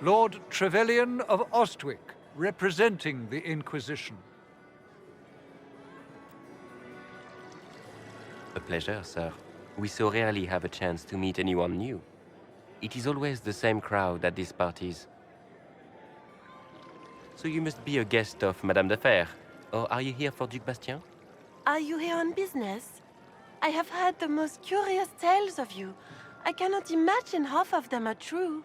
Lord Trevelyan of Ostwick, representing the Inquisition. A pleasure, sir. We so rarely have a chance to meet anyone new. It is always the same crowd at these parties. So you must be a guest of Madame de Fer, or are you here for Duc Bastien? Are you here on business? I have heard the most curious tales of you. I cannot imagine half of them are true.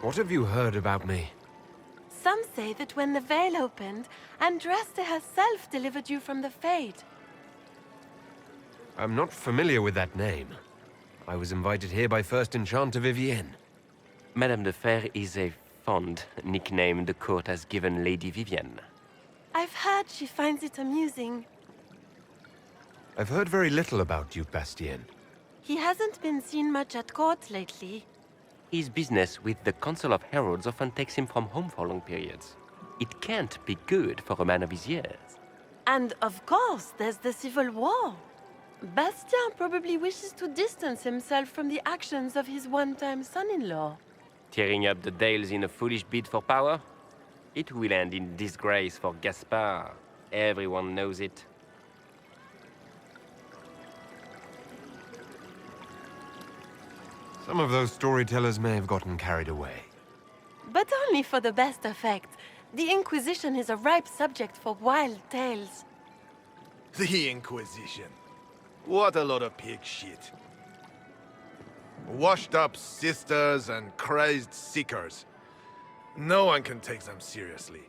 What have you heard about me? Some say that when the veil opened, Andraste herself delivered you from the Fade. I'm not familiar with that name. I was invited here by First Enchanter Vivienne. Madame de Fer is a fond nickname the court has given Lady Vivienne. I've heard she finds it amusing. I've heard very little about Duke Bastien. He hasn't been seen much at court lately. His business with the Council of Heralds often takes him from home for long periods. It can't be good for a man of his years. And of course, there's the Civil War. Bastien probably wishes to distance himself from the actions of his one-time son-in-law. Tearing up the Dales in a foolish bid for power? It will end in disgrace for Gaspard. Everyone knows it. Some of those storytellers may have gotten carried away. But only for the best effect. The Inquisition is a ripe subject for wild tales. The Inquisition. What a lot of pig shit. Washed up sisters and crazed seekers. No one can take them seriously.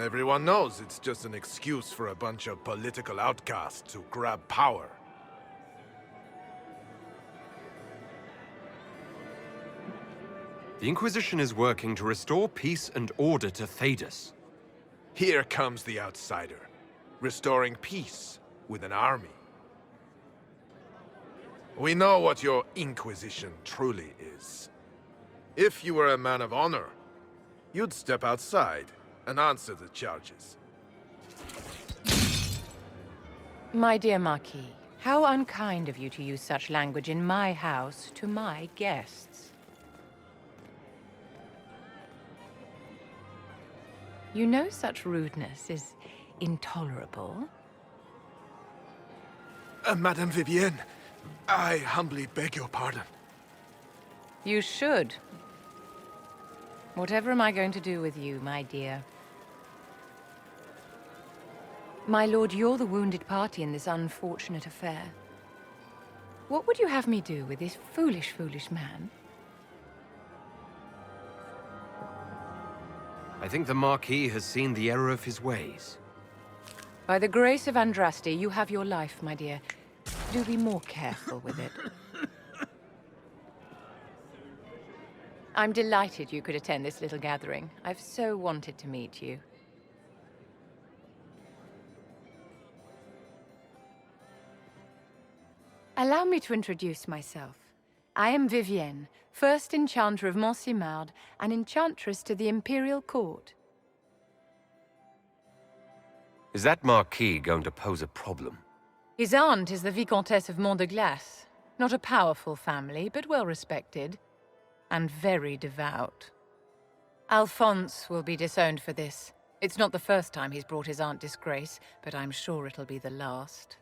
Everyone knows it's just an excuse for a bunch of political outcasts to grab power. The Inquisition is working to restore peace and order to Thedas. Here comes the outsider, restoring peace with an army. We know what your Inquisition truly is. If you were a man of honor, you'd step outside and answer the charges. My dear Marquis, how unkind of you to use such language in my house to my guests. You know such rudeness is intolerable. Madame Vivienne, I humbly beg your pardon. You should. Whatever am I going to do with you, my dear? My lord, you're the wounded party in this unfortunate affair. What would you have me do with this foolish, foolish man? I think the Marquis has seen the error of his ways. By the grace of Andraste, you have your life, my dear. Do be more careful with it. I'm delighted you could attend this little gathering. I've so wanted to meet you. Allow me to introduce myself. I am Vivienne, first Enchanter of Montsimard and Enchantress to the Imperial Court. Is that Marquis going to pose a problem? His aunt is the Vicomtesse of Mont de Glace. Not a powerful family, but well respected. And very devout. Alphonse will be disowned for this. It's not the first time he's brought his aunt disgrace, but I'm sure it'll be the last.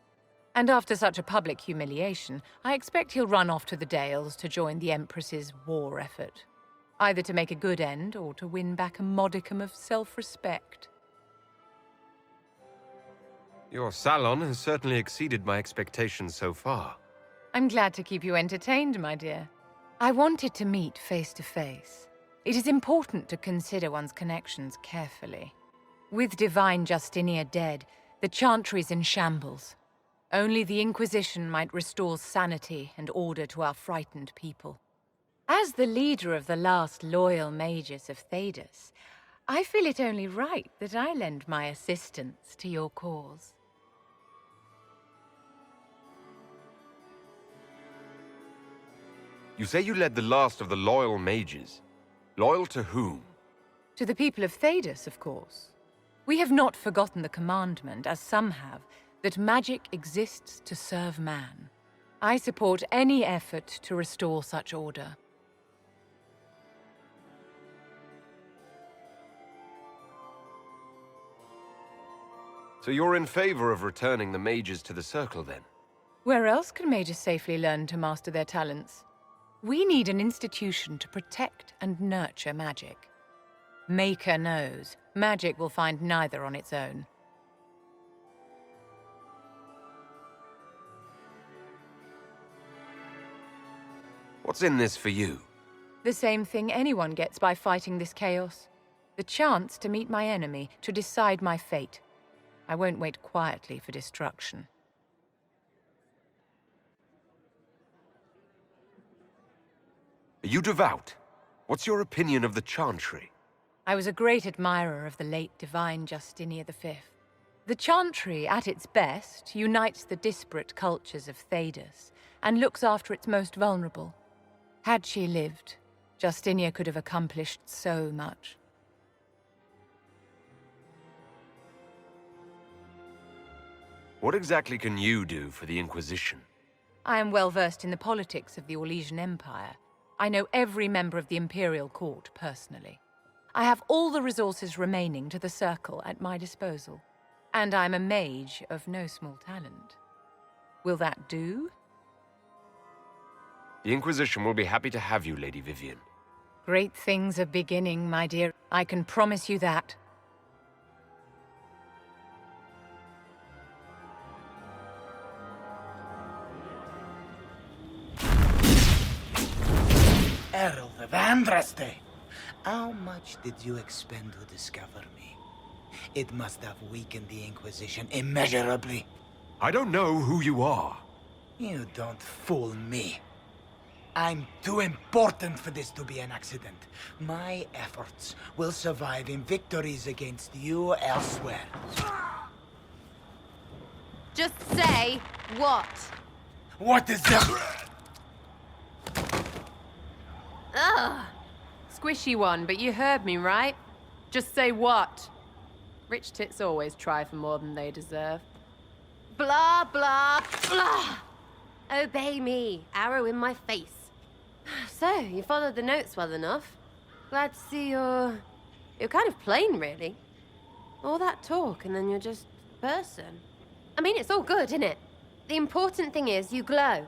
And after such a public humiliation, I expect he'll run off to the Dales to join the Empress's war effort. Either to make a good end, or to win back a modicum of self-respect. Your salon has certainly exceeded my expectations so far. I'm glad to keep you entertained, my dear. I wanted to meet face to face. It is important to consider one's connections carefully. With Divine Justinia dead, the Chantry's in shambles. Only the Inquisition might restore sanity and order to our frightened people. As the leader of the last loyal mages of Thedas, I feel it only right that I lend my assistance to your cause. You say you led the last of the loyal mages. Loyal to whom? To the people of Thedas, of course. We have not forgotten the commandment, as some have, that magic exists to serve man. I support any effort to restore such order. So you're in favor of returning the mages to the Circle, then? Where else can mages safely learn to master their talents? We need an institution to protect and nurture magic. Maker knows, magic will find neither on its own. What's in this for you? The same thing anyone gets by fighting this chaos. The chance to meet my enemy, to decide my fate. I won't wait quietly for destruction. Are you devout? What's your opinion of the Chantry? I was a great admirer of the late divine Justinian V. The Chantry, at its best, unites the disparate cultures of Thedas and looks after its most vulnerable. Had she lived, Justinia could have accomplished so much. What exactly can you do for the Inquisition? I am well versed in the politics of the Orlesian Empire. I know every member of the Imperial Court personally. I have all the resources remaining to the Circle at my disposal. And I'm a mage of no small talent. Will that do? The Inquisition will be happy to have you, Lady Vivian. Great things are beginning, my dear. I can promise you that. Herald of Andraste! How much did you expend to discover me? It must have weakened the Inquisition immeasurably. I don't know who you are. You don't fool me. I'm too important for this to be an accident. My efforts will survive in victories against you elsewhere. Just say what? What is that? Ugh. Squishy one, but you heard me, right? Just say what? Rich tits always try for more than they deserve. Blah, blah, blah. Obey me. Arrow in my face. So, you followed the notes well enough. Glad to see you're kind of plain, really. All that talk, and then you're just a person. I mean, it's all good, isn't it? The important thing is you glow.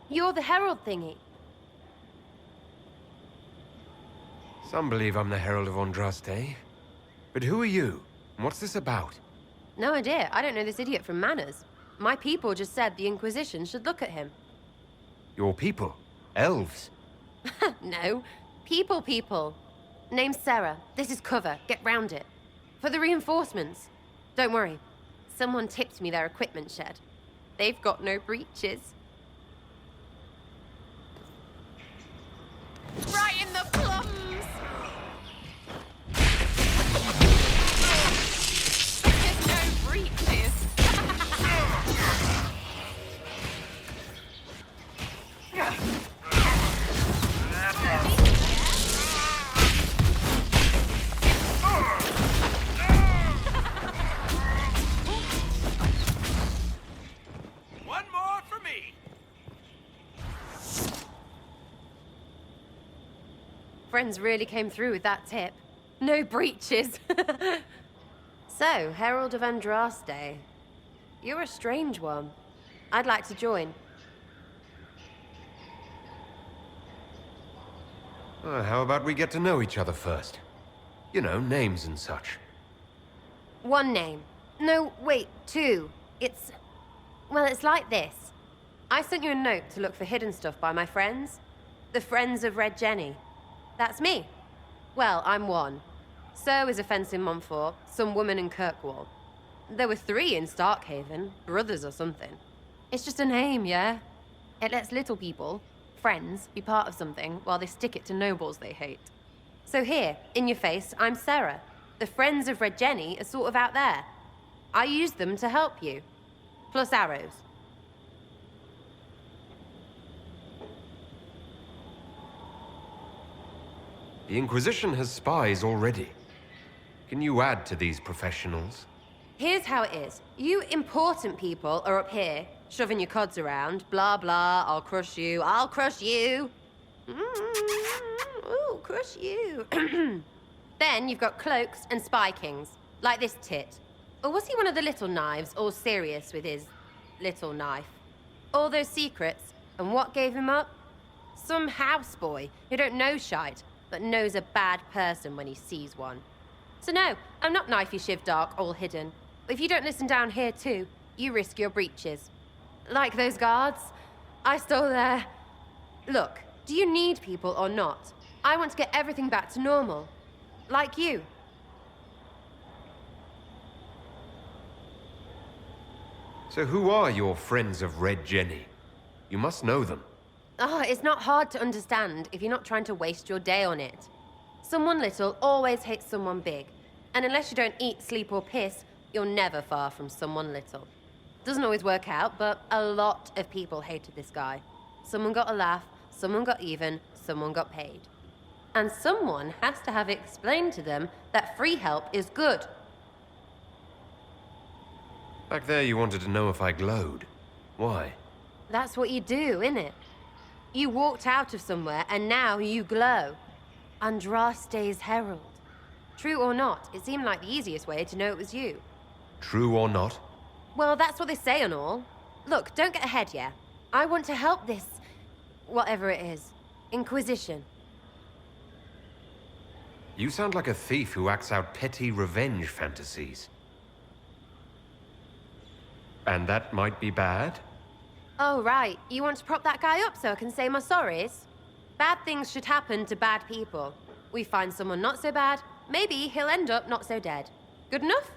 You're the herald thingy. Some believe I'm the Herald of Andraste. But who are you? And what's this about? No idea. I don't know this idiot from Manners. My people just said the Inquisition should look at him. Your people? Elves? No. People. Name's Sarah. This is cover. Get round it. For the reinforcements. Don't worry. Someone tipped me their equipment shed. They've got no breaches. Right in the plums! There's no breaches. One more for me! Friends really came through with that tip. No breaches. So, Herald of Andraste. You're a strange one. I'd like to join. How about we get to know each other first? You know, names and such. One name. No, wait, two. Well, it's like this. I sent you a note to look for hidden stuff by my friends. The Friends of Red Jenny. That's me. Well, I'm one. So is a fence in Montfort, some woman in Kirkwall. There were 3 in Starkhaven, brothers or something. It's just a name, yeah? It lets little people, friends, be part of something while they stick it to nobles they hate. So here, in your face, I'm Sarah. The Friends of Red Jenny are sort of out there. I use them to help you. Plus arrows. The Inquisition has spies already. Can you add to these professionals? Here's how it is. You important people are up here, shoving your cods around. Blah, blah, I'll crush you, I'll crush you. Ooh, crush you. Then you've got cloaks and spy kings, like this tit. Or was he one of the little knives, all serious with his little knife? All those secrets, and what gave him up? Some houseboy who don't know shite, but knows a bad person when he sees one. So no, I'm not knifey shiv dark, all hidden. But if you don't listen down here too, you risk your breeches. Like those guards, I stole their... Look, do you need people or not? I want to get everything back to normal. Like you. So who are your friends of Red Jenny? You must know them. Oh, it's not hard to understand if you're not trying to waste your day on it. Someone little always hates someone big. And unless you don't eat, sleep, or piss, you're never far from someone little. Doesn't always work out, but a lot of people hated this guy. Someone got a laugh, someone got even, someone got paid. And someone has to have explained to them that free help is good. Back there you wanted to know if I glowed. Why? That's what you do, innit? You walked out of somewhere and now you glow. Andraste's herald. True or not, it seemed like the easiest way to know it was you. True or not? Well, that's what they say and all. Look, don't get ahead, yeah? I want to help this... whatever it is. Inquisition. You sound like a thief who acts out petty revenge fantasies. And that might be bad? Oh, right. You want to prop that guy up so I can say my sorries? Bad things should happen to bad people. We find someone not so bad, maybe he'll end up not so dead. Good enough?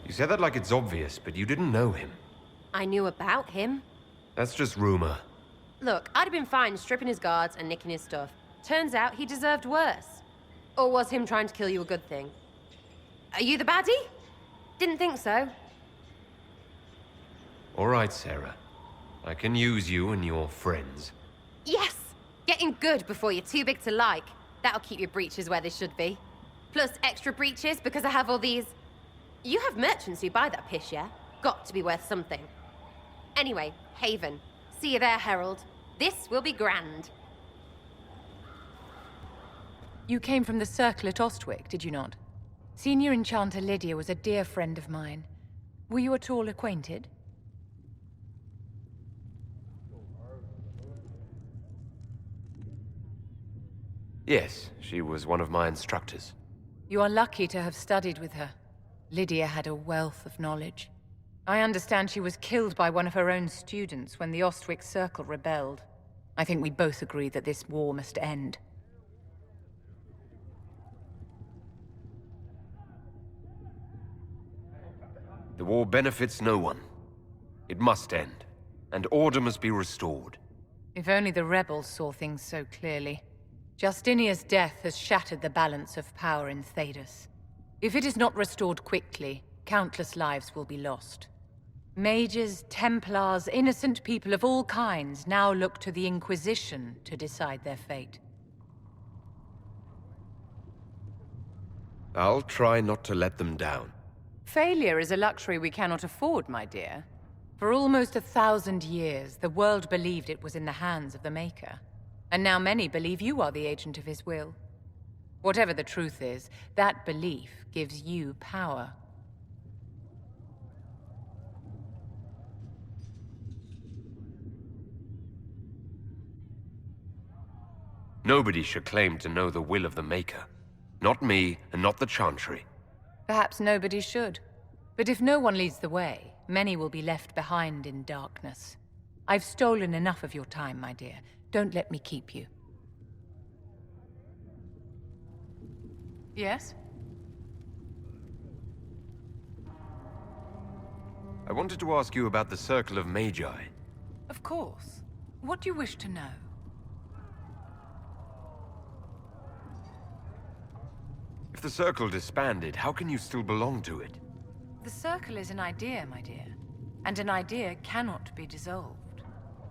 You said that like it's obvious, but you didn't know him. I knew about him. That's just rumor. Look, I'd have been fine stripping his guards and nicking his stuff. Turns out he deserved worse. Or was him trying to kill you a good thing? Are you the baddie? Didn't think so. All right, Sarah. I can use you and your friends. Yes! Getting good before you're too big to like. That'll keep your breeches where they should be. Plus extra breeches because I have all these... You have merchants who buy that piss, yeah? Got to be worth something. Anyway, Haven. See you there, Herald. This will be grand. You came from the Circle at Ostwick, did you not? Senior Enchanter Lydia was a dear friend of mine. Were you at all acquainted? Yes, she was one of my instructors. You are lucky to have studied with her. Lydia had a wealth of knowledge. I understand she was killed by one of her own students when the Ostwick Circle rebelled. I think we both agree that this war must end. The war benefits no one. It must end, and order must be restored. If only the rebels saw things so clearly. Justinia's death has shattered the balance of power in Thedas. If it is not restored quickly, countless lives will be lost. Mages, Templars, innocent people of all kinds now look to the Inquisition to decide their fate. I'll try not to let them down. Failure is a luxury we cannot afford, my dear. For almost 1,000 years, the world believed it was in the hands of the Maker. And now many believe you are the agent of his will. Whatever the truth is, that belief gives you power. Nobody should claim to know the will of the Maker. Not me, and not the Chantry. Perhaps nobody should. But if no one leads the way, many will be left behind in darkness. I've stolen enough of your time, my dear. Don't let me keep you. Yes? I wanted to ask you about the Circle of Magi. Of course. What do you wish to know? If the Circle disbanded, how can you still belong to it? The Circle is an idea, my dear. And an idea cannot be dissolved.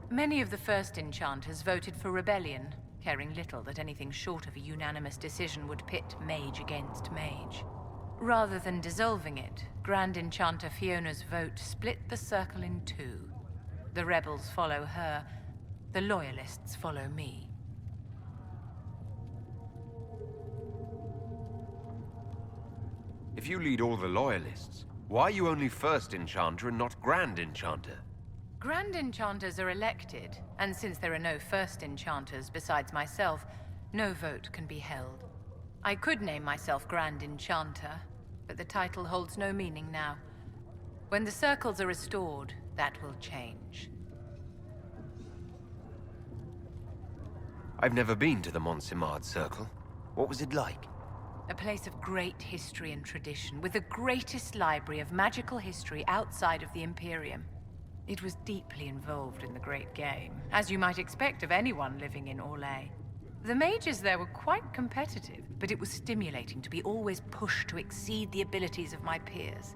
Many of the first enchanters voted for rebellion, caring little that anything short of a unanimous decision would pit mage against mage. Rather than dissolving it, Grand Enchanter Fiona's vote split the circle in two. The rebels follow her, the loyalists follow me. If you lead all the loyalists, why are you only First Enchanter and not Grand Enchanter? Grand Enchanters are elected, and since there are no First Enchanters besides myself, no vote can be held. I could name myself Grand Enchanter, but the title holds no meaning now. When the circles are restored, that will change. I've never been to the Montsimard Circle. What was it like? A place of great history and tradition, with the greatest library of magical history outside of the Imperium. It was deeply involved in the Great Game, as you might expect of anyone living in Orlais. The mages there were quite competitive, but it was stimulating to be always pushed to exceed the abilities of my peers.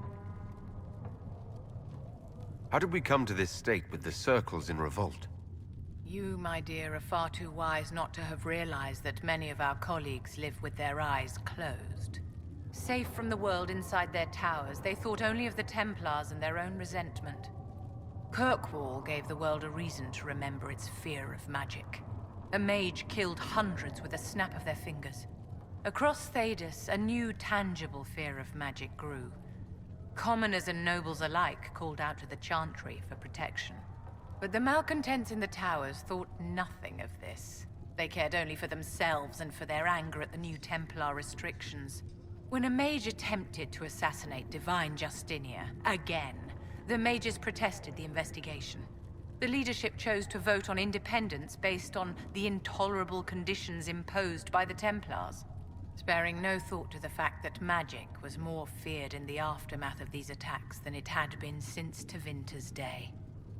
How did we come to this state with the circles in revolt? You, my dear, are far too wise not to have realized that many of our colleagues live with their eyes closed. Safe from the world inside their towers, they thought only of the Templars and their own resentment. Kirkwall gave the world a reason to remember its fear of magic. A mage killed hundreds with a snap of their fingers. Across Thedas, a new tangible fear of magic grew. Commoners and nobles alike called out to the Chantry for protection. But the malcontents in the towers thought nothing of this. They cared only for themselves and for their anger at the new Templar restrictions. When a mage attempted to assassinate Divine Justinia, again, the mages protested the investigation. The leadership chose to vote on independence based on the intolerable conditions imposed by the Templars, sparing no thought to the fact that magic was more feared in the aftermath of these attacks than it had been since Tevinter's day.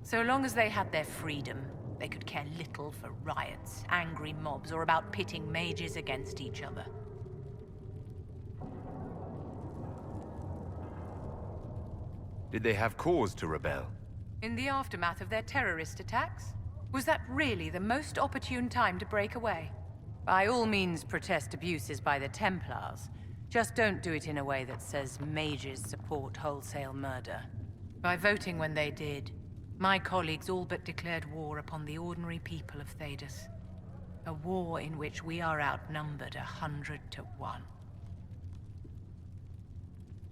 So long as they had their freedom, they could care little for riots, angry mobs, or about pitting mages against each other. Did they have cause to rebel? In the aftermath of their terrorist attacks? Was that really the most opportune time to break away? By all means, protest abuses by the Templars. Just don't do it in a way that says mages support wholesale murder. By voting when they did, my colleagues all but declared war upon the ordinary people of Thedas. A war in which we are outnumbered 100 to 1.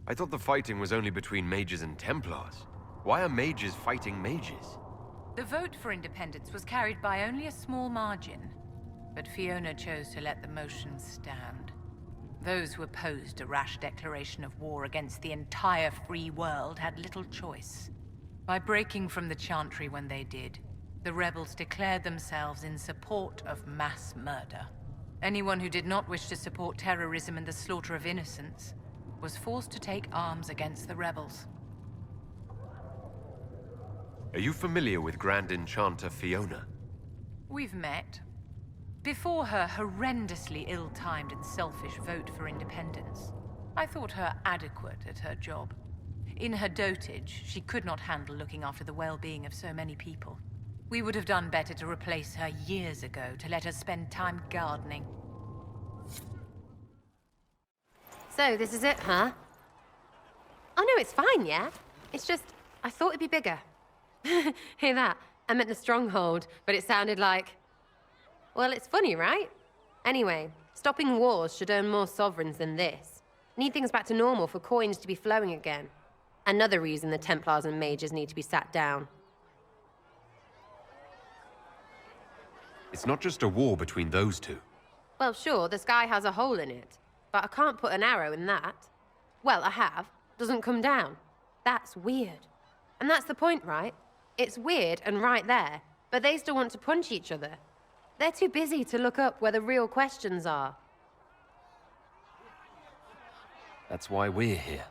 I thought the fighting was only between mages and Templars. Why are mages fighting mages? The vote for independence was carried by only a small margin, but Fiona chose to let the motion stand. Those who opposed a rash declaration of war against the entire free world had little choice. By breaking from the Chantry when they did, the rebels declared themselves in support of mass murder. Anyone who did not wish to support terrorism and the slaughter of innocents was forced to take arms against the rebels. Are you familiar with Grand Enchanter Fiona? We've met. Before her horrendously ill-timed and selfish vote for independence, I thought her adequate at her job. In her dotage, she could not handle looking after the well-being of so many people. We would have done better to replace her years ago, to let her spend time gardening. So, this is it, huh? Oh no, it's fine, yeah? It's just, I thought it'd be bigger. Hear that? I meant the stronghold, but it sounded like... Well, it's funny, right? Anyway, stopping wars should earn more sovereigns than this. Need things back to normal for coins to be flowing again. Another reason the Templars and mages need to be sat down. It's not just a war between those two. Well, sure, the sky has a hole in it, but I can't put an arrow in that. Well, I have. Doesn't come down. That's weird. And that's the point, right? It's weird and right there, but they still want to punch each other. They're too busy to look up where the real questions are. That's why we're here.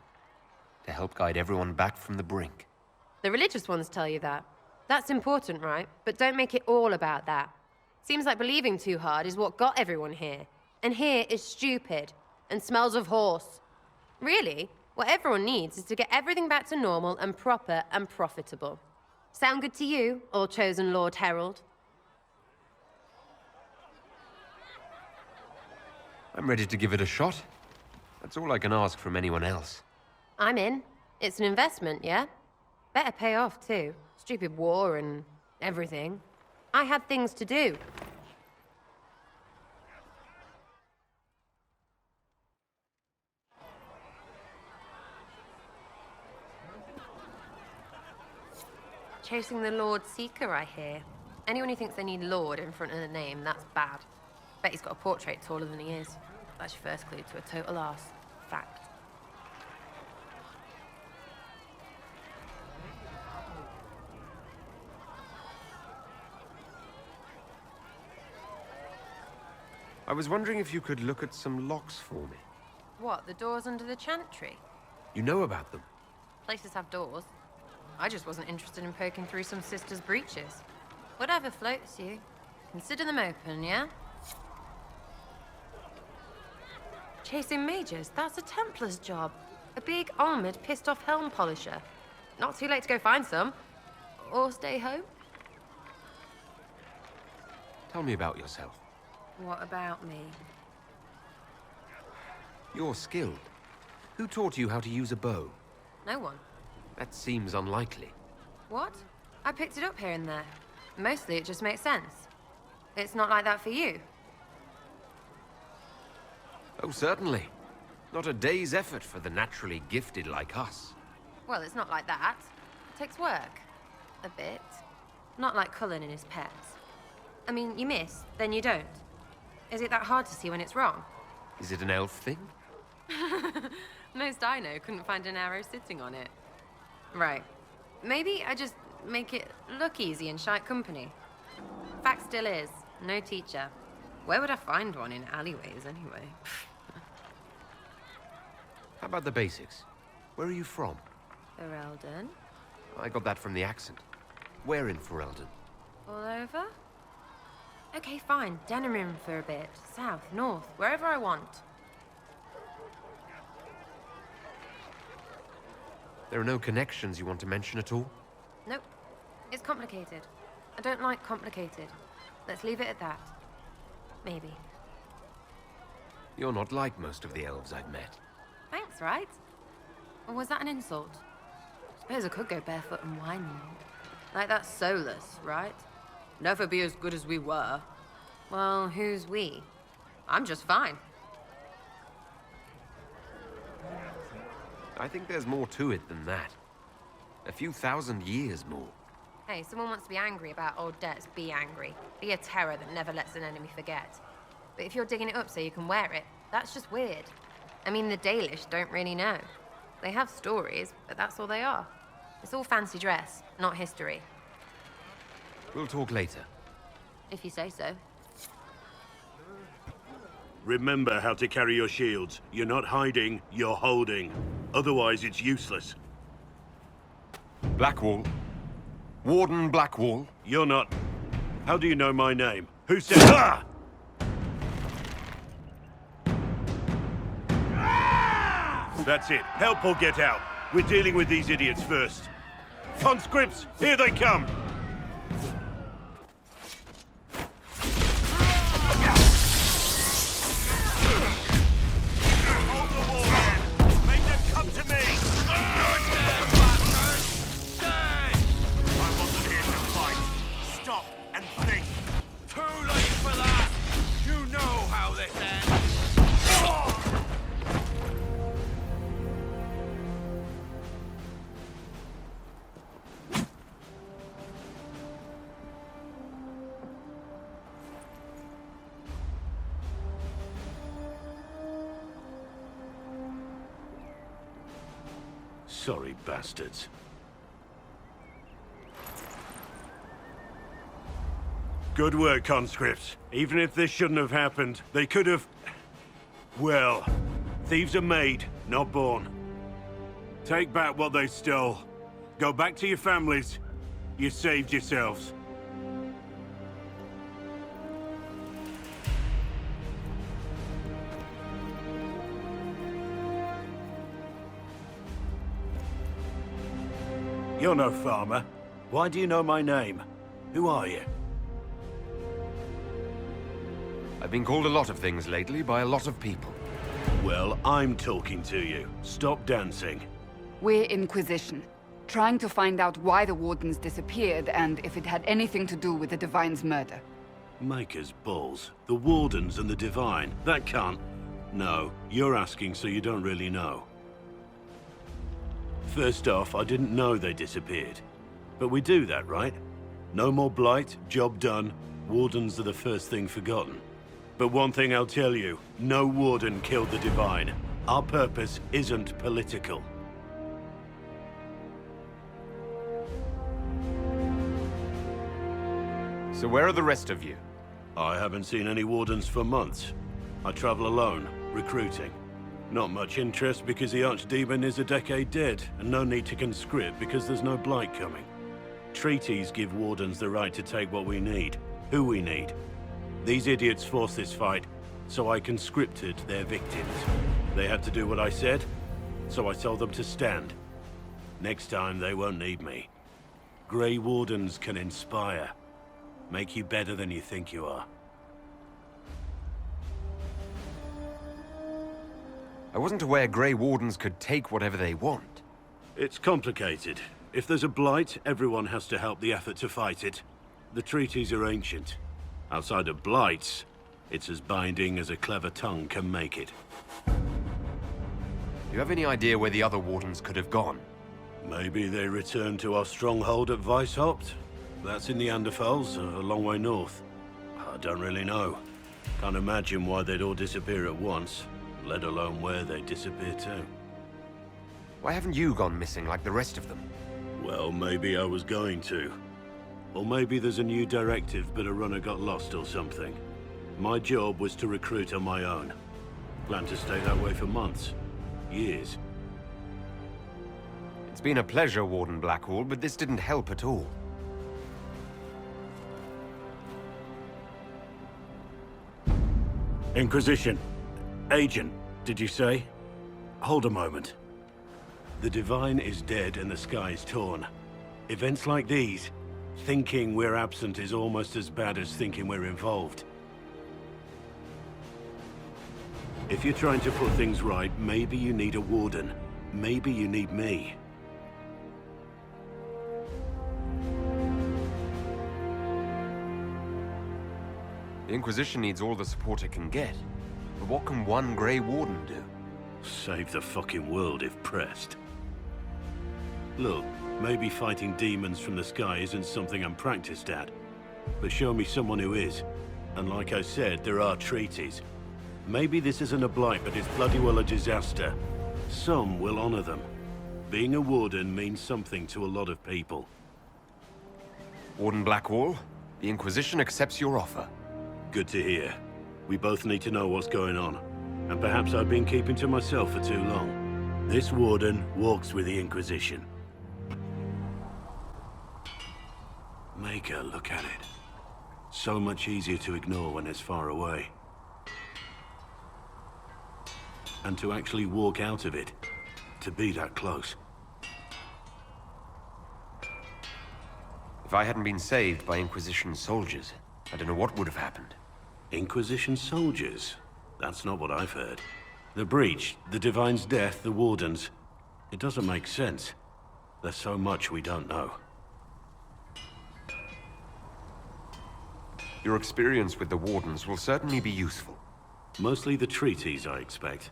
To help guide everyone back from the brink. The religious ones tell you that. That's important, right? But don't make it all about that. Seems like believing too hard is what got everyone here. And here is stupid and smells of horse. Really, what everyone needs is to get everything back to normal and proper and profitable. Sound good to you, all chosen Lord Herald? I'm ready to give it a shot. That's all I can ask from anyone else. I'm in. It's an investment, yeah? Better pay off, too. Stupid war and everything. I had things to do. Chasing the Lord Seeker, I hear. Anyone who thinks they need Lord in front of the name, that's bad. Bet he's got a portrait taller than he is. That's your first clue to a total arse. Fact. I was wondering if you could look at some locks for me. What, the doors under the chantry? You know about them? Places have doors. I just wasn't interested in poking through some sister's breeches. Whatever floats you. Consider them open, yeah? Chasing mages, that's a Templar's job. A big, armored, pissed-off helm polisher. Not too late to go find some. Or stay home. Tell me about yourself. What about me? You're skilled. Who taught you how to use a bow? No one. That seems unlikely. What? I picked it up here and there. Mostly it just makes sense. It's not like that for you. Oh, certainly. Not a day's effort for the naturally gifted like us. Well, it's not like that. It takes work. A bit. Not like Cullen and his pets. I mean, you miss, then you don't. Is it that hard to see when it's wrong? Is it an elf thing? Most I know couldn't find an arrow sitting on it. Right. Maybe I just make it look easy in shite company. Fact still is, no teacher. Where would I find one in alleyways anyway? How about the basics? Where are you from? Ferelden? I got that from the accent. Where in Ferelden? All over? Okay, fine. Denerim for a bit. South, north, wherever I want. There are no connections you want to mention at all? Nope. It's complicated. I don't like complicated. Let's leave it at that. Maybe. You're not like most of the elves I've met. Thanks, right? Or was that an insult? Suppose I could go barefoot and whine more. Like that's soulless, right? Never be as good as we were. Well, who's we? I'm just fine. I think there's more to it than that. A few thousand years more. Hey, someone wants to be angry about old debts, be angry. Be a terror that never lets an enemy forget. But if you're digging it up so you can wear it, that's just weird. I mean, the Dalish don't really know. They have stories, but that's all they are. It's all fancy dress, not history. We'll talk later. If you say so. Remember how to carry your shields. You're not hiding, you're holding. Otherwise, it's useless. Blackwall. Warden Blackwall. You're not... How do you know my name? Who said... Ah! That's it. Help or get out. We're dealing with these idiots first. Conscripts, here they come! Hold the wall, men! Make them come to me! I wasn't here to fight. Stop and think. Too late for that! You know how this ends! Sorry, bastards. Good work, conscripts. Even if this shouldn't have happened, they could have... Well, thieves are made, not born. Take back what they stole. Go back to your families. You saved yourselves. You're no farmer. Why do you know my name? Who are you? I've been called a lot of things lately by a lot of people. Well, I'm talking to you. Stop dancing. We're Inquisition, trying to find out why the Wardens disappeared and if it had anything to do with the Divine's murder. Maker's balls. The Wardens and the Divine. That can't... No, you're asking so you don't really know. First off, I didn't know they disappeared. But we do that, right? No more blight, job done. Wardens are the first thing forgotten. But one thing I'll tell you, no Warden killed the Divine. Our purpose isn't political. So where are the rest of you? I haven't seen any Wardens for months. I travel alone, recruiting. Not much interest because the Archdemon is a decade dead, and no need to conscript because there's no blight coming. Treaties give Wardens the right to take what we need, who we need. These idiots forced this fight, so I conscripted their victims. They had to do what I said, so I told them to stand. Next time they won't need me. Grey Wardens can inspire. Make you better than you think you are. I wasn't aware Grey Wardens could take whatever they want. It's complicated. If there's a blight, everyone has to help the effort to fight it. The treaties are ancient. Outside of blights, it's as binding as a clever tongue can make it. Do you have any idea where the other Wardens could have gone? Maybe they returned to our stronghold at Weishaupt? That's in the Anderfels, a long way north. I don't really know. Can't imagine why they'd all disappear at once, let alone where they'd disappear to. Why haven't you gone missing like the rest of them? Well, maybe I was going to. Or maybe there's a new directive, but a runner got lost or something. My job was to recruit on my own. Plan to stay that way for months. Years. It's been a pleasure, Warden Blackwall, but this didn't help at all. Inquisition. Agent, did you say? Hold a moment. The Divine is dead and the sky is torn. Events like these, thinking we're absent is almost as bad as thinking we're involved. If you're trying to put things right, maybe you need a Warden. Maybe you need me. The Inquisition needs all the support it can get. But what can one Grey Warden do? Save the fucking world if pressed. Look, maybe fighting demons from the sky isn't something I'm practiced at. But show me someone who is. And like I said, there are treaties. Maybe this isn't a blight, but it's bloody well a disaster. Some will honor them. Being a Warden means something to a lot of people. Warden Blackwall, the Inquisition accepts your offer. Good to hear. We both need to know what's going on. And perhaps I've been keeping to myself for too long. This Warden walks with the Inquisition. Maker, look at it. So much easier to ignore when it's far away. And to actually walk out of it. To be that close. If I hadn't been saved by Inquisition soldiers, I don't know what would have happened. Inquisition soldiers? That's not what I've heard. The Breach, the Divine's death, the Wardens. It doesn't make sense. There's so much we don't know. Your experience with the Wardens will certainly be useful. Mostly the treaties, I expect.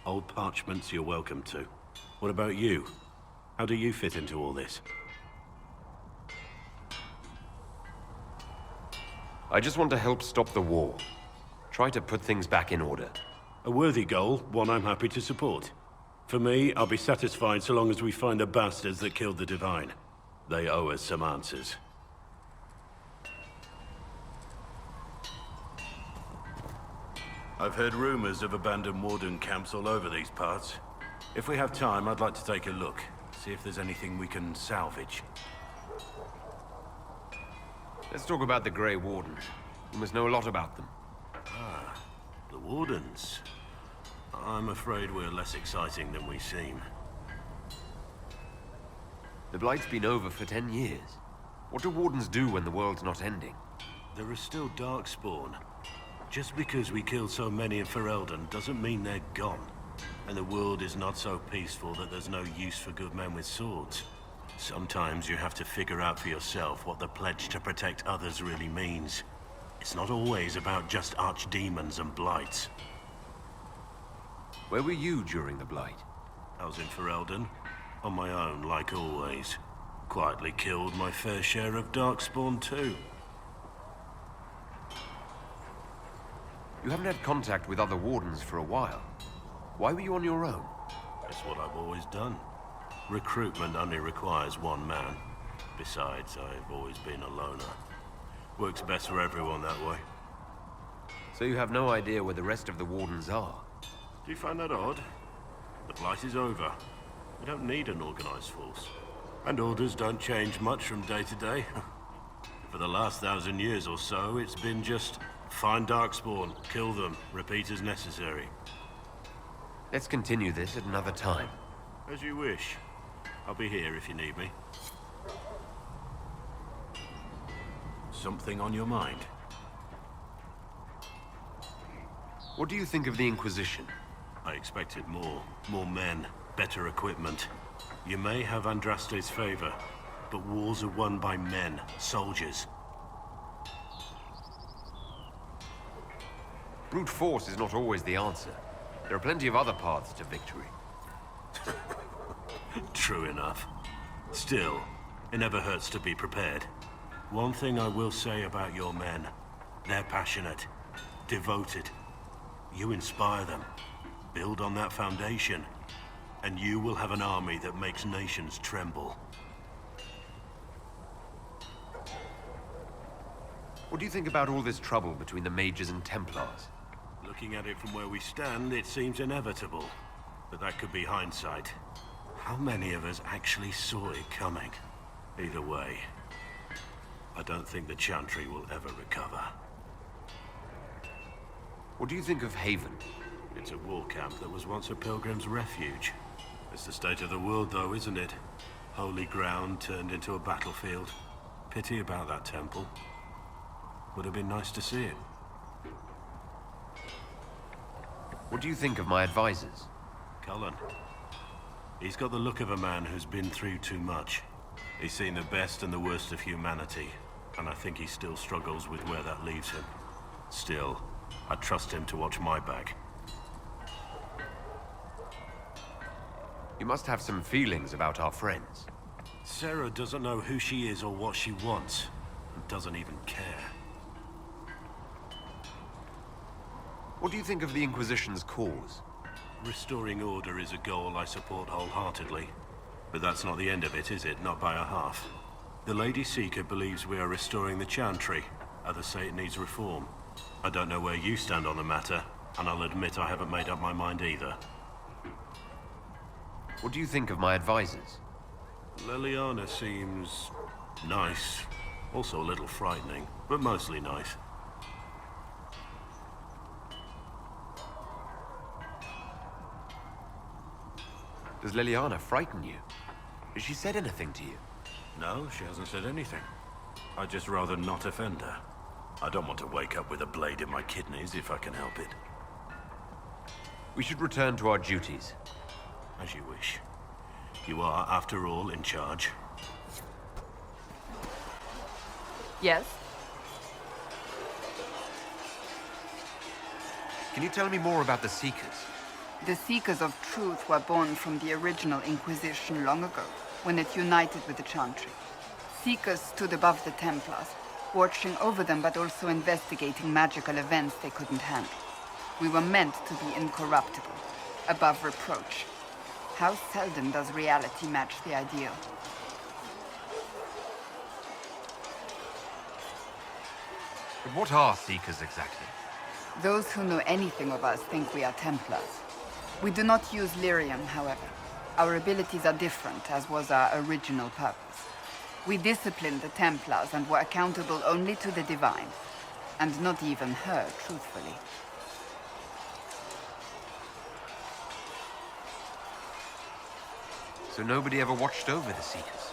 Old parchments you're welcome to. What about you? How do you fit into all this? I just want to help stop the war. Try to put things back in order. A worthy goal, one I'm happy to support. For me, I'll be satisfied so long as we find the bastards that killed the Divine. They owe us some answers. I've heard rumors of abandoned Warden camps all over these parts. If we have time, I'd like to take a look. See if there's anything we can salvage. Let's talk about the Grey Wardens. You must know a lot about them. Ah, the Wardens. I'm afraid we're less exciting than we seem. The Blight's been over for 10 years. What do Wardens do when the world's not ending? There is still Darkspawn. Just because we killed so many in Ferelden doesn't mean they're gone. And the world is not so peaceful that there's no use for good men with swords. Sometimes you have to figure out for yourself what the pledge to protect others really means. It's not always about just archdemons and blights. Where were you during the Blight? I was in Ferelden, on my own, like always. Quietly killed my fair share of Darkspawn too. You haven't had contact with other Wardens for a while. Why were you on your own? It's what I've always done. Recruitment only requires one man. Besides, I've always been a loner. Works best for everyone that way. So you have no idea where the rest of the Wardens are? Do you find that odd? The Blight is over. We don't need an organized force. And orders don't change much from day to day. For the last 1,000 years or so, it's been just find Darkspawn, kill them, repeat as necessary. Let's continue this at another time. As you wish. I'll be here if you need me. Something on your mind? What do you think of the Inquisition? I expected more. More men, better equipment. You may have Andraste's favor, but wars are won by men, soldiers. Brute force is not always the answer. There are plenty of other paths to victory. True enough. Still, it never hurts to be prepared. One thing I will say about your men, they're passionate, devoted. You inspire them. Build on that foundation, and you will have an army that makes nations tremble. What do you think about all this trouble between the Mages and Templars? Looking at it from where we stand, it seems inevitable. But that could be hindsight. How many of us actually saw it coming? Either way, I don't think the Chantry will ever recover. What do you think of Haven? It's a war camp that was once a pilgrim's refuge. It's the state of the world, though, isn't it? Holy ground turned into a battlefield. Pity about that temple. Would have been nice to see it. What do you think of my advisors? Cullen. He's got the look of a man who's been through too much. He's seen the best and the worst of humanity, and I think he still struggles with where that leaves him. Still, I trust him to watch my back. You must have some feelings about our friends. Sarah doesn't know who she is or what she wants, and doesn't even care. What do you think of the Inquisition's cause? Restoring order is a goal I support wholeheartedly. But that's not the end of it, is it? Not by a half. The Lady Seeker believes we are restoring the Chantry. Others say it needs reform. I don't know where you stand on the matter, and I'll admit I haven't made up my mind either. What do you think of my advisors? Leliana seems nice. Also a little frightening, but mostly nice. Does Leliana frighten you? Has she said anything to you? No, she hasn't said anything. I'd just rather not offend her. I don't want to wake up with a blade in my kidneys if I can help it. We should return to our duties. As you wish. You are, after all, in charge. Yes? Can you tell me more about the Seekers? The Seekers of Truth were born from the original Inquisition long ago, when it united with the Chantry. Seekers stood above the Templars, watching over them but also investigating magical events they couldn't handle. We were meant to be incorruptible, above reproach. How seldom does reality match the ideal? But what are Seekers exactly? Those who know anything of us think we are Templars. We do not use lyrium, however. Our abilities are different, as was our original purpose. We disciplined the Templars and were accountable only to the Divine. And not even her, truthfully. So nobody ever watched over the Seekers?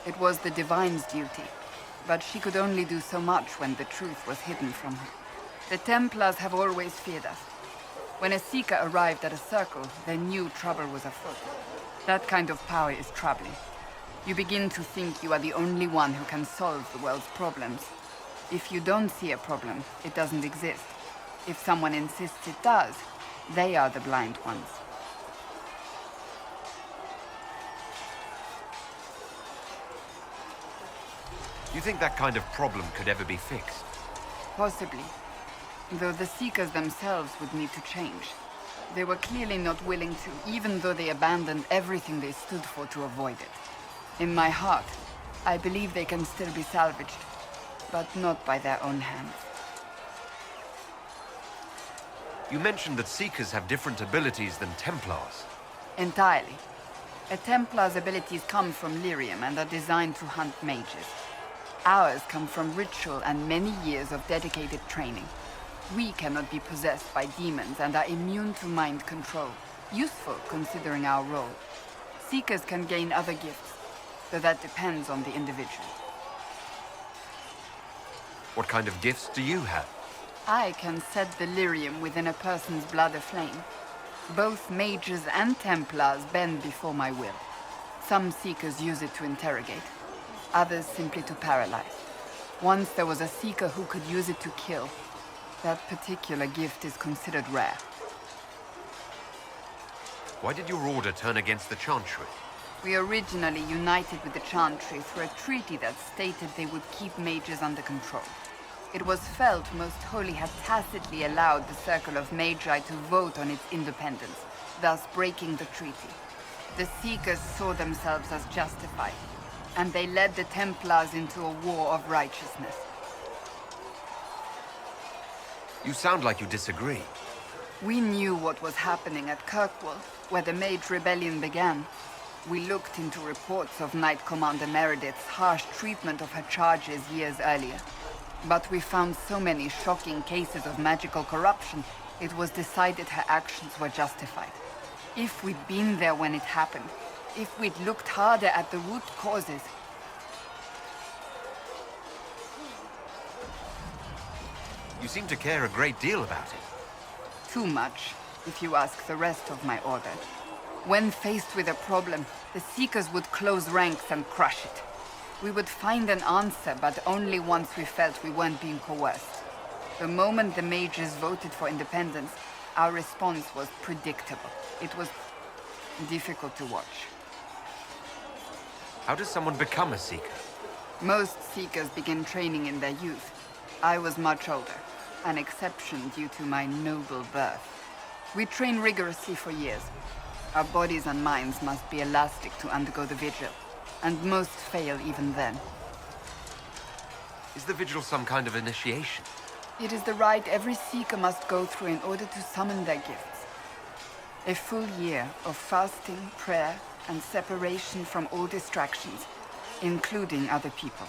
It was the Divine's duty. But she could only do so much when the truth was hidden from her. The Templars have always feared us. When a Seeker arrived at a circle, they knew trouble was afoot. That kind of power is troubling. You begin to think you are the only one who can solve the world's problems. If you don't see a problem, it doesn't exist. If someone insists it does, they are the blind ones. You think that kind of problem could ever be fixed? Possibly. Though the Seekers themselves would need to change. They were clearly not willing to, even though they abandoned everything they stood for to avoid it. In my heart, I believe they can still be salvaged, but not by their own hands. You mentioned that Seekers have different abilities than Templars. Entirely. A Templar's abilities come from lyrium and are designed to hunt mages. Ours come from ritual and many years of dedicated training. We cannot be possessed by demons and are immune to mind control. Useful considering our role. Seekers can gain other gifts, though that depends on the individual. What kind of gifts do you have? I can set the lyrium within a person's blood aflame. Both mages and Templars bend before my will. Some Seekers use it to interrogate, others simply to paralyze. Once there was a Seeker who could use it to kill. That particular gift is considered rare. Why did your order turn against the Chantry? We originally united with the Chantry through a treaty that stated they would keep mages under control. It was felt Most Holy had tacitly allowed the Circle of Magi to vote on its independence, thus breaking the treaty. The Seekers saw themselves as justified, and they led the Templars into a war of righteousness. You sound like you disagree. We knew what was happening at Kirkwall, where the Mage Rebellion began. We looked into reports of Knight Commander Meredith's harsh treatment of her charges years earlier. But we found so many shocking cases of magical corruption, it was decided her actions were justified. If we'd been there when it happened, if we'd looked harder at the root causes. You seem to care a great deal about it. Too much, if you ask the rest of my order. When faced with a problem, the Seekers would close ranks and crush it. We would find an answer, but only once we felt we weren't being coerced. The moment the mages voted for independence, our response was predictable. It was difficult to watch. How does someone become a Seeker? Most Seekers begin training in their youth. I was much older, an exception due to my noble birth. We train rigorously for years. Our bodies and minds must be elastic to undergo the vigil, and most fail even then. Is the vigil some kind of initiation? It is the rite every Seeker must go through in order to summon their gifts. A full year of fasting, prayer, and separation from all distractions, including other people.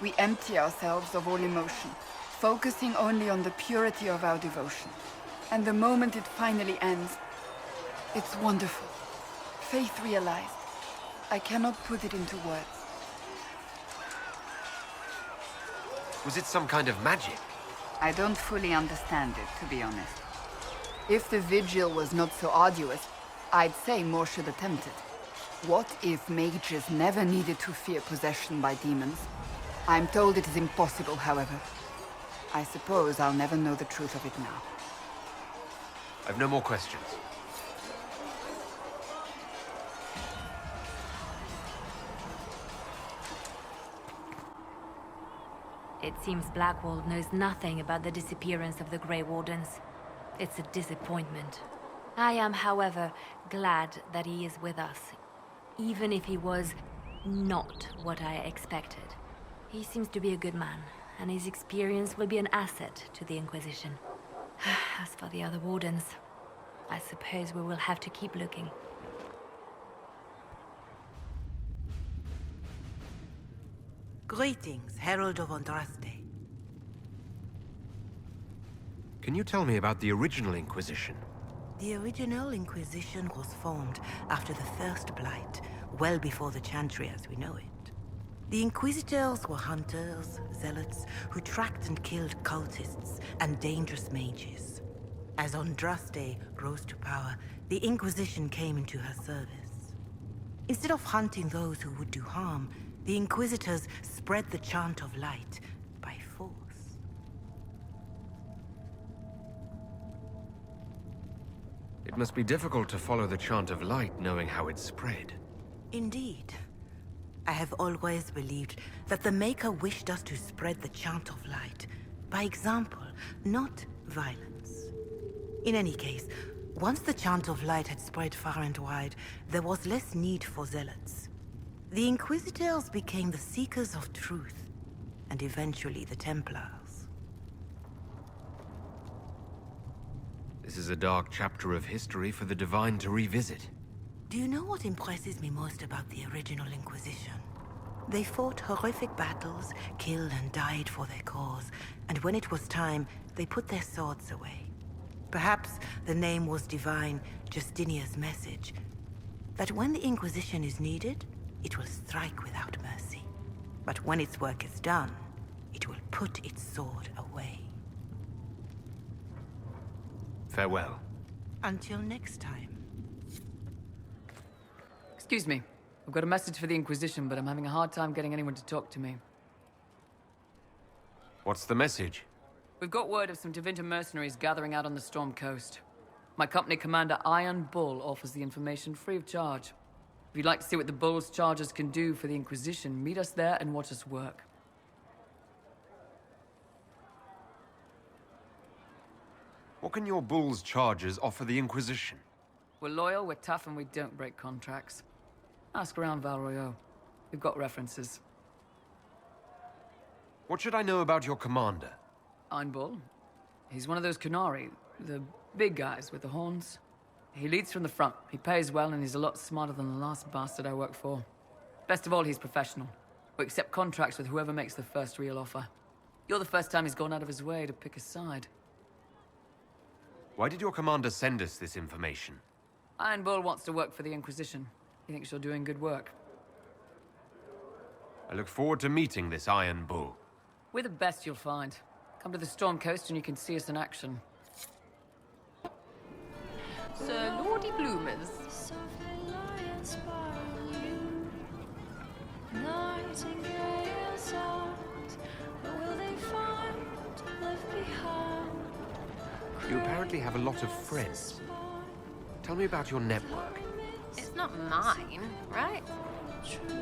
We empty ourselves of all emotion, focusing only on the purity of our devotion. And the moment it finally ends, it's wonderful. Faith realized. I cannot put it into words. Was it some kind of magic? I don't fully understand it, to be honest. If the vigil was not so arduous, I'd say more should attempt it. What if mages never needed to fear possession by demons? I'm told it is impossible, however. I suppose I'll never know the truth of it now. I've no more questions. It seems Blackwall knows nothing about the disappearance of the Grey Wardens. It's a disappointment. I am, however, glad that he is with us, even if he was not what I expected. He seems to be a good man, and his experience will be an asset to the Inquisition. As for the other Wardens, I suppose we will have to keep looking. Greetings, Herald of Andraste. Can you tell me about the original Inquisition? The original Inquisition was formed after the First Blight, well before the Chantry as we know it. The Inquisitors were hunters, zealots, who tracked and killed cultists and dangerous mages. As Andraste rose to power, the Inquisition came into her service. Instead of hunting those who would do harm, the Inquisitors spread the chant of light by force. It must be difficult to follow the chant of light knowing how it spread. Indeed. I have always believed that the Maker wished us to spread the chant of light by example, not violence. In any case, once the chant of light had spread far and wide, there was less need for zealots. The Inquisitors became the seekers of truth, and eventually the Templars. This is a dark chapter of history for the Divine to revisit. Do you know what impresses me most about the original Inquisition? They fought horrific battles, killed and died for their cause, and when it was time, they put their swords away. Perhaps the name was divine, Justinia's message, that when the Inquisition is needed, it will strike without mercy. But when its work is done, it will put its sword away. Farewell. Until next time. Excuse me. I've got a message for the Inquisition, but I'm having a hard time getting anyone to talk to me. What's the message? We've got word of some Tevinter mercenaries gathering out on the Storm Coast. My company commander, Iron Bull, offers the information free of charge. If you'd like to see what the Bull's charges can do for the Inquisition, meet us there and watch us work. What can your Bull's charges offer the Inquisition? We're loyal, we're tough, and we don't break contracts. Ask around Val Royeaux. We've got references. What should I know about your commander? Iron Bull. He's one of those Kunari, the big guys with the horns. He leads from the front, he pays well, and he's a lot smarter than the last bastard I worked for. Best of all, he's professional. We accept contracts with whoever makes the first real offer. You're the first time he's gone out of his way to pick a side. Why did your commander send us this information? Iron Bull wants to work for the Inquisition. He thinks you're doing good work. I look forward to meeting this Iron Bull. We're the best you'll find. Come to the Storm Coast and you can see us in action. Sir Lordy Bloomers. You apparently have a lot of friends. Tell me about your network. It's not mine, right?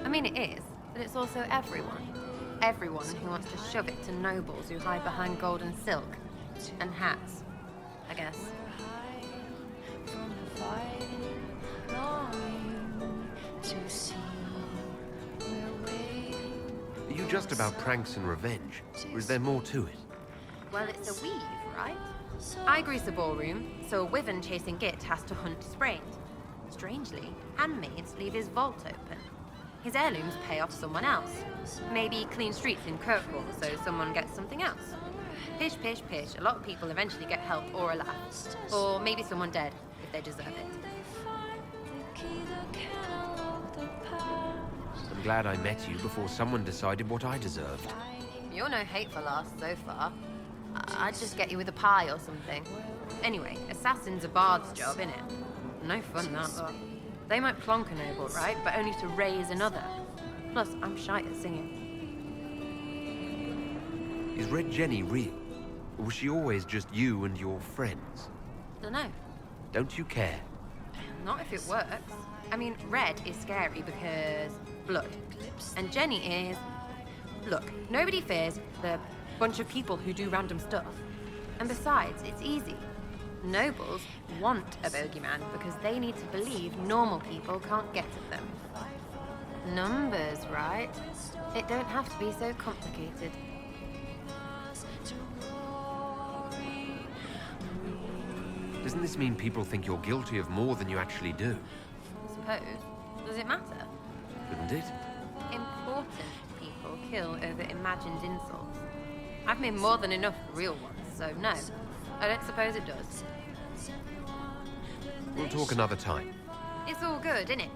I mean, it is, but it's also everyone. Everyone who wants to shove it to nobles who hide behind gold and silk. And hats, I guess. Are you just about pranks and revenge, or is there more to it? Well, it's a weave, right? I grease a ballroom, so a wyvern chasing Git has to hunt sprained. Strangely, handmaids leave his vault open. His heirlooms pay off someone else. Maybe clean streets in Kirkwall so someone gets something else. Pish, pish, pish. A lot of people eventually get help or a laugh. Or maybe someone dead, if they deserve it. I'm glad I met you before someone decided what I deserved. You're no hateful ass so far. I'd just get you with a pie or something. Anyway, assassin's a bard's job, innit? No fun, that, though. They might plonk a noble, right? But only to raise another. Plus, I'm shy at singing. Is Red Jenny real? Or was she always just you and your friends? Dunno. Don't you care? Not if it works. I mean, Red is scary because blood. And Jenny is... Look, nobody fears the bunch of people who do random stuff. And besides, it's easy. Nobles want a bogeyman because they need to believe normal people can't get at them. Numbers, right? It don't have to be so complicated. Doesn't this mean people think you're guilty of more than you actually do? I suppose. Does it matter? Shouldn't it? Important people kill over imagined insults. I've made more than enough real ones, so no. I don't suppose it does. We'll talk another time. It's all good, innit?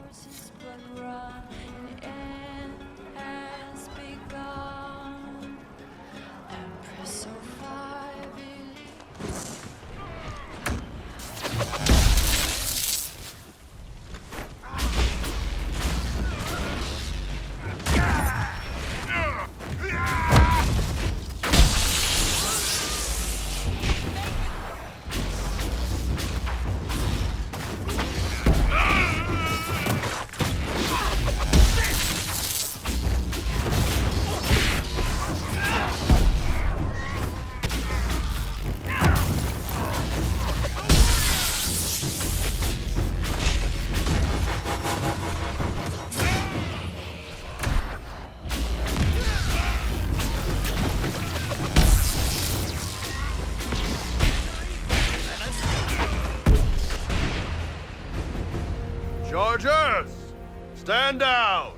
Stand down!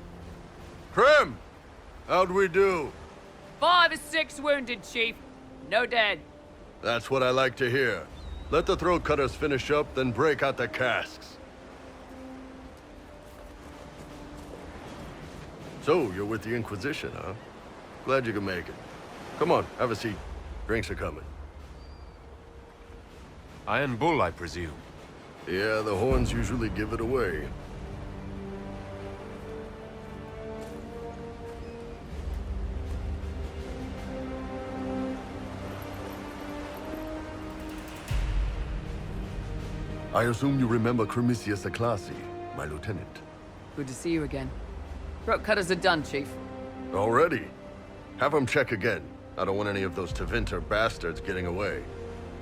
Krim! How'd we do? 5 or 6 wounded, Chief. No dead. That's what I like to hear. Let the throat cutters finish up, then break out the casks. So, you're with the Inquisition, huh? Glad you could make it. Come on, have a seat. Drinks are coming. Iron Bull, I presume. Yeah, the horns usually give it away. I assume you remember Cremisius Aclassi, my lieutenant. Good to see you again. Throat cutters are done, Chief. Already? Have them check again. I don't want any of those Tevinter bastards getting away.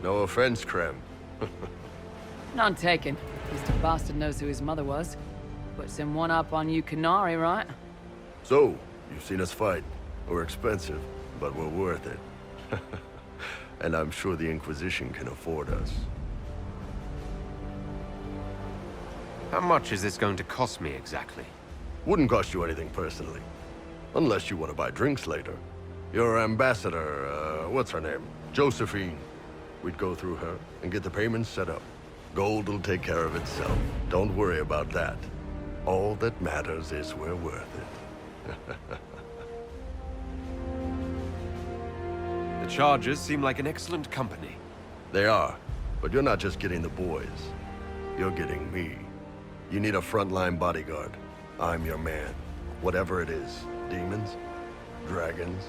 No offense, Krem. None taken. At least a bastard knows who his mother was. Puts him one up on you Canary, right? So, you've seen us fight. We're expensive, but we're worth it. And I'm sure the Inquisition can afford us. How much is this going to cost me exactly? Wouldn't cost you anything personally. Unless you want to buy drinks later. Your ambassador, what's her name? Josephine. We'd go through her and get the payments set up. Gold will take care of itself. Don't worry about that. All that matters is we're worth it. The Chargers seem like an excellent company. They are, but you're not just getting the boys. You're getting me. You need a frontline bodyguard. I'm your man. Whatever it is. Demons? Dragons?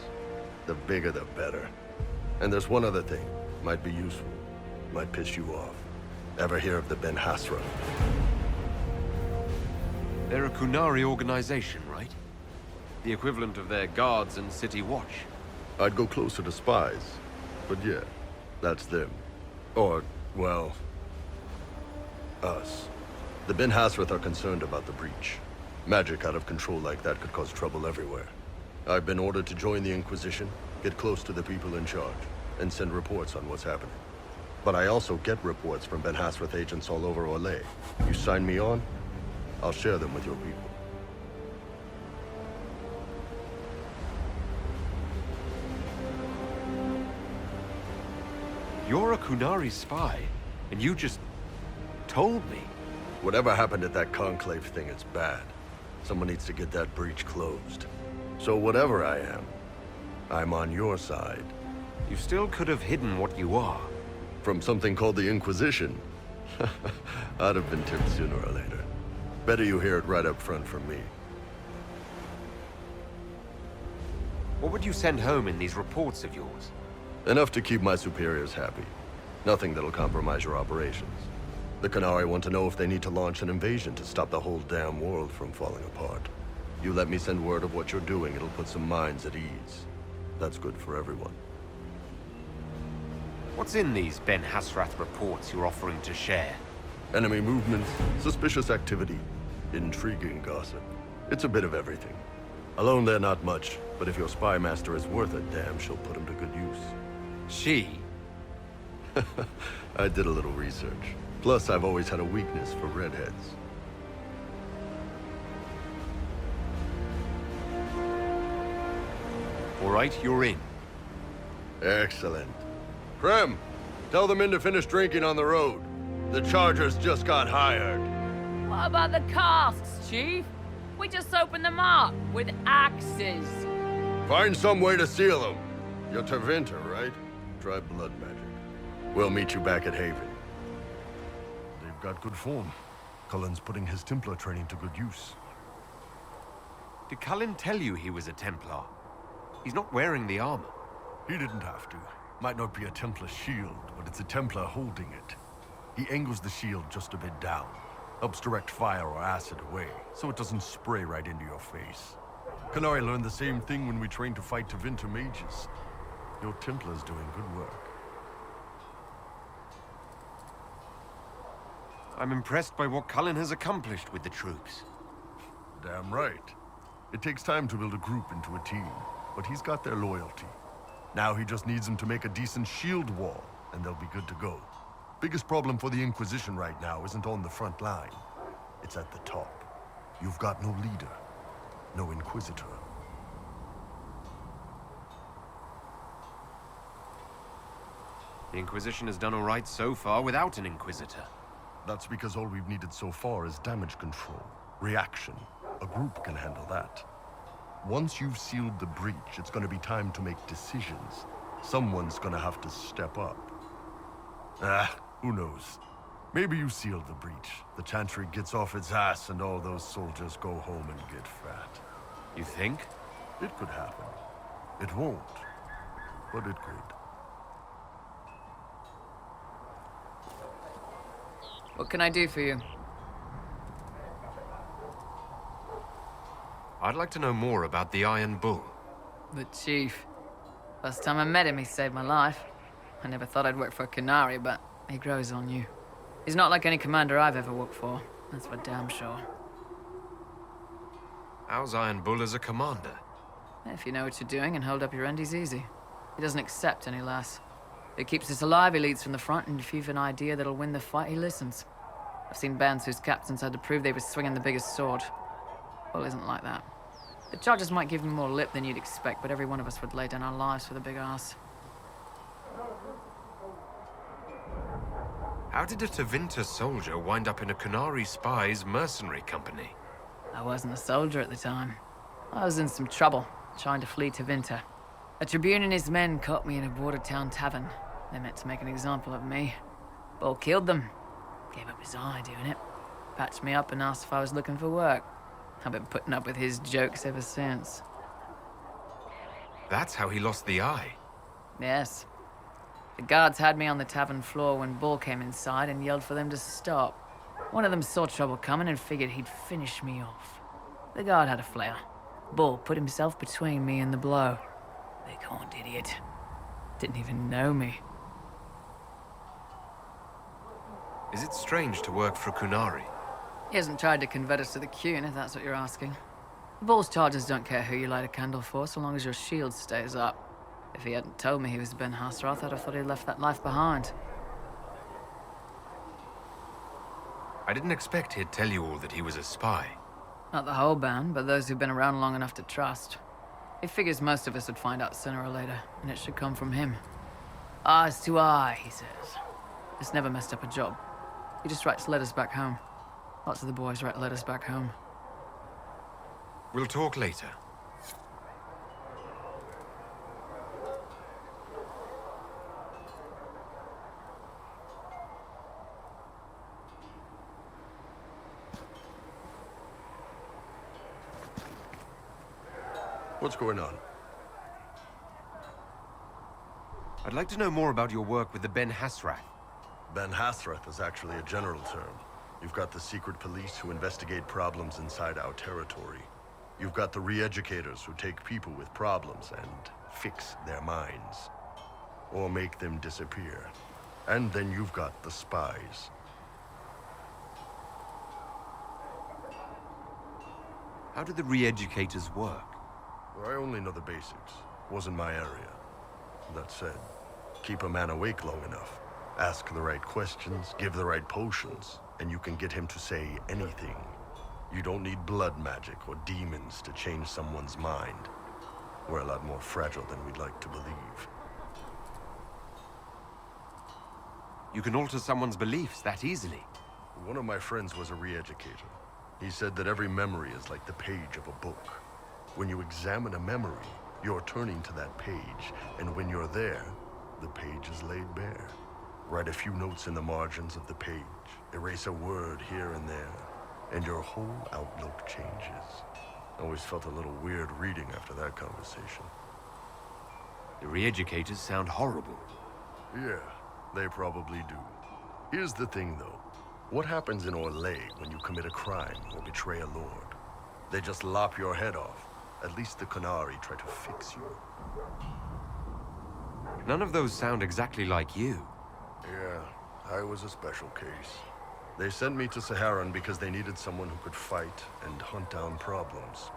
The bigger the better. And there's one other thing. Might be useful. Might piss you off. Ever hear of the Ben Hasra? They're a Kunari organization, right? The equivalent of their guards and city watch. I'd go closer to spies. But yeah, that's them. Or, well, us. The Ben Hasrath are concerned about the breach. Magic out of control like that could cause trouble everywhere. I've been ordered to join the Inquisition, get close to the people in charge, and send reports on what's happening. But I also get reports from Ben Hasrath agents all over Orlais. You sign me on, I'll share them with your people. You're a Kunari spy, and you just told me. Whatever happened at that Conclave thing, it's bad. Someone needs to get that breach closed. So whatever I am, I'm on your side. You still could have hidden what you are. From something called the Inquisition? I'd have been tipped sooner or later. Better you hear it right up front from me. What would you send home in these reports of yours? Enough to keep my superiors happy. Nothing that'll compromise your operations. The Canari want to know if they need to launch an invasion to stop the whole damn world from falling apart. You let me send word of what you're doing, it'll put some minds at ease. That's good for everyone. What's in these Ben Hasrath reports you're offering to share? Enemy movements, suspicious activity, intriguing gossip. It's a bit of everything. Alone they're not much, but if your spy master is worth a damn, she'll put him to good use. She? I did a little research. Plus, I've always had a weakness for redheads. All right, you're in. Excellent. Krem, tell the men to finish drinking on the road. The Chargers just got hired. What about the casks, Chief? We just opened them up with axes. Find some way to seal them. You're Tevinter, right? Try blood magic. We'll meet you back at Haven. They've got good form. Cullen's putting his Templar training to good use. Did Cullen tell you he was a Templar? He's not wearing the armor. He didn't have to. Might not be a Templar shield, but it's a Templar holding it. He angles the shield just a bit down. Helps direct fire or acid away, so it doesn't spray right into your face. Canary learned the same thing when we trained to fight Tevinter mages. Your Templar's doing good work. I'm impressed by what Cullen has accomplished with the troops. Damn right. It takes time to build a group into a team, but he's got their loyalty. Now he just needs them to make a decent shield wall, and they'll be good to go. Biggest problem for the Inquisition right now isn't on the front line. It's at the top. You've got no leader, no Inquisitor. The Inquisition has done all right so far without an Inquisitor. That's because all we've needed so far is damage control, reaction. A group can handle that. Once you've sealed the breach, it's gonna be time to make decisions. Someone's gonna have to step up. Who knows? Maybe you sealed the breach. The Chantry gets off its ass and all those soldiers go home and get fat. You think? It could happen. It won't, but it could. What can I do for you? I'd like to know more about the Iron Bull. The Chief. Last time I met him, he saved my life. I never thought I'd work for a Canary, but he grows on you. He's not like any commander I've ever worked for. That's for damn sure. How's Iron Bull as a commander? If you know what you're doing and hold up your end, he's easy. He doesn't accept any less. If he keeps us alive, he leads from the front, and if you've an idea that'll win the fight, he listens. I've seen bands whose captains had to prove they were swinging the biggest sword. Bull isn't like that. The charges might give him more lip than you'd expect, but every one of us would lay down our lives for the big ass. How did a Tevinter soldier wind up in a Canary spy's mercenary company? I wasn't a soldier at the time. I was in some trouble, trying to flee Tevinter. A Tribune and his men caught me in a border town tavern. They meant to make an example of me. Bull killed them. Gave up his eye doing it. Patched me up and asked if I was looking for work. I've been putting up with his jokes ever since. That's how he lost the eye. Yes. The guards had me on the tavern floor when Bull came inside and yelled for them to stop. One of them saw trouble coming and figured he'd finish me off. The guard had a flare. Bull put himself between me and the blow. Big horned idiot. Didn't even know me. Is it strange to work for a Kunari? He hasn't tried to convert us to the Qun, if that's what you're asking. Bull's charges don't care who you light a candle for, so long as your shield stays up. If he hadn't told me he was Ben Hasrath, I'd have thought he'd left that life behind. I didn't expect he'd tell you all that he was a spy. Not the whole band, but those who've been around long enough to trust. He figures most of us would find out sooner or later, and it should come from him. Eyes to eye, he says. It's never messed up a job. He just writes letters back home. Lots of the boys write letters back home. We'll talk later. What's going on? I'd like to know more about your work with the Ben Hasrath. Ben Hasrath is actually a general term. You've got the secret police who investigate problems inside our territory. You've got the re-educators who take people with problems and fix their minds. Or make them disappear. And then you've got the spies. How do the re-educators work? Well, I only know the basics. Wasn't my area. That said, keep a man awake long enough. Ask the right questions, give the right potions, and you can get him to say anything. You don't need blood magic or demons to change someone's mind. We're a lot more fragile than we'd like to believe. You can alter someone's beliefs that easily. One of my friends was a re-educator. He said that every memory is like the page of a book. When you examine a memory, you're turning to that page, and when you're there, the page is laid bare. Write a few notes in the margins of the page, erase a word here and there, and your whole outlook changes. I always felt a little weird reading after that conversation. The re-educators sound horrible. Yeah, they probably do. Here's the thing, though. What happens in Orlais when you commit a crime or betray a lord? They just lop your head off. At least the Canary try to fix you. None of those sound exactly like you. Yeah, I was a special case. They sent me to Saharan because they needed someone who could fight and hunt down problems.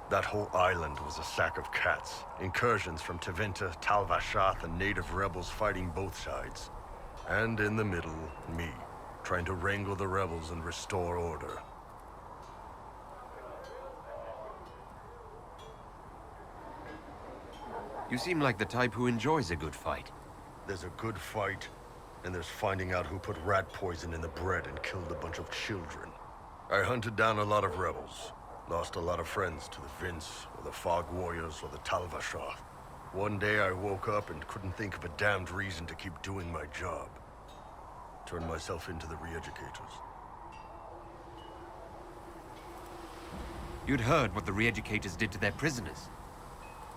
That whole island was a sack of cats. Incursions from Tevinter, Tal Vashath, and native rebels fighting both sides. And in the middle, me, trying to wrangle the rebels and restore order. You seem like the type who enjoys a good fight. There's a good fight, and there's finding out who put rat poison in the bread and killed a bunch of children. I hunted down a lot of rebels. Lost a lot of friends to the Vince, or the Fog Warriors, or the Talvashah. One day I woke up and couldn't think of a damned reason to keep doing my job. Turned myself into the re-educators. You'd heard what the re-educators did to their prisoners.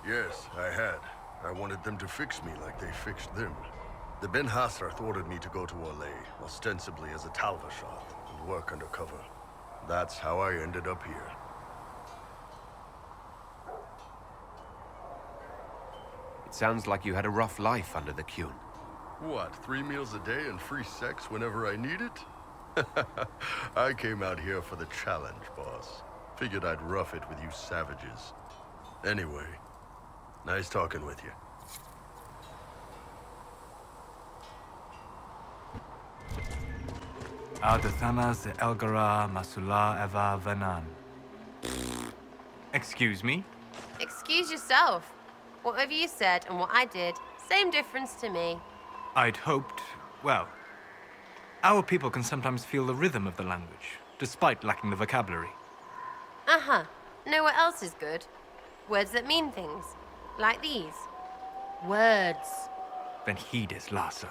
Yes, I had. I wanted them to fix me like they fixed them. The Ben Hassarth ordered me to go to Orlais, ostensibly as a Talvashah, and work undercover. That's how I ended up here. It sounds like you had a rough life under the Qun. What, 3 meals a day and free sex whenever I need it? I came out here for the challenge, boss. Figured I'd rough it with you savages. Anyway, nice talking with you. Ardathana ze Elgara Masula Eva Venan. Excuse me? Excuse yourself. Whatever you said and what I did, same difference to me. I'd hoped, well, our people can sometimes feel the rhythm of the language, despite lacking the vocabulary. Uh-huh. Know what else is good? Words that mean things. Like these. Words. Then heed his Lhasa.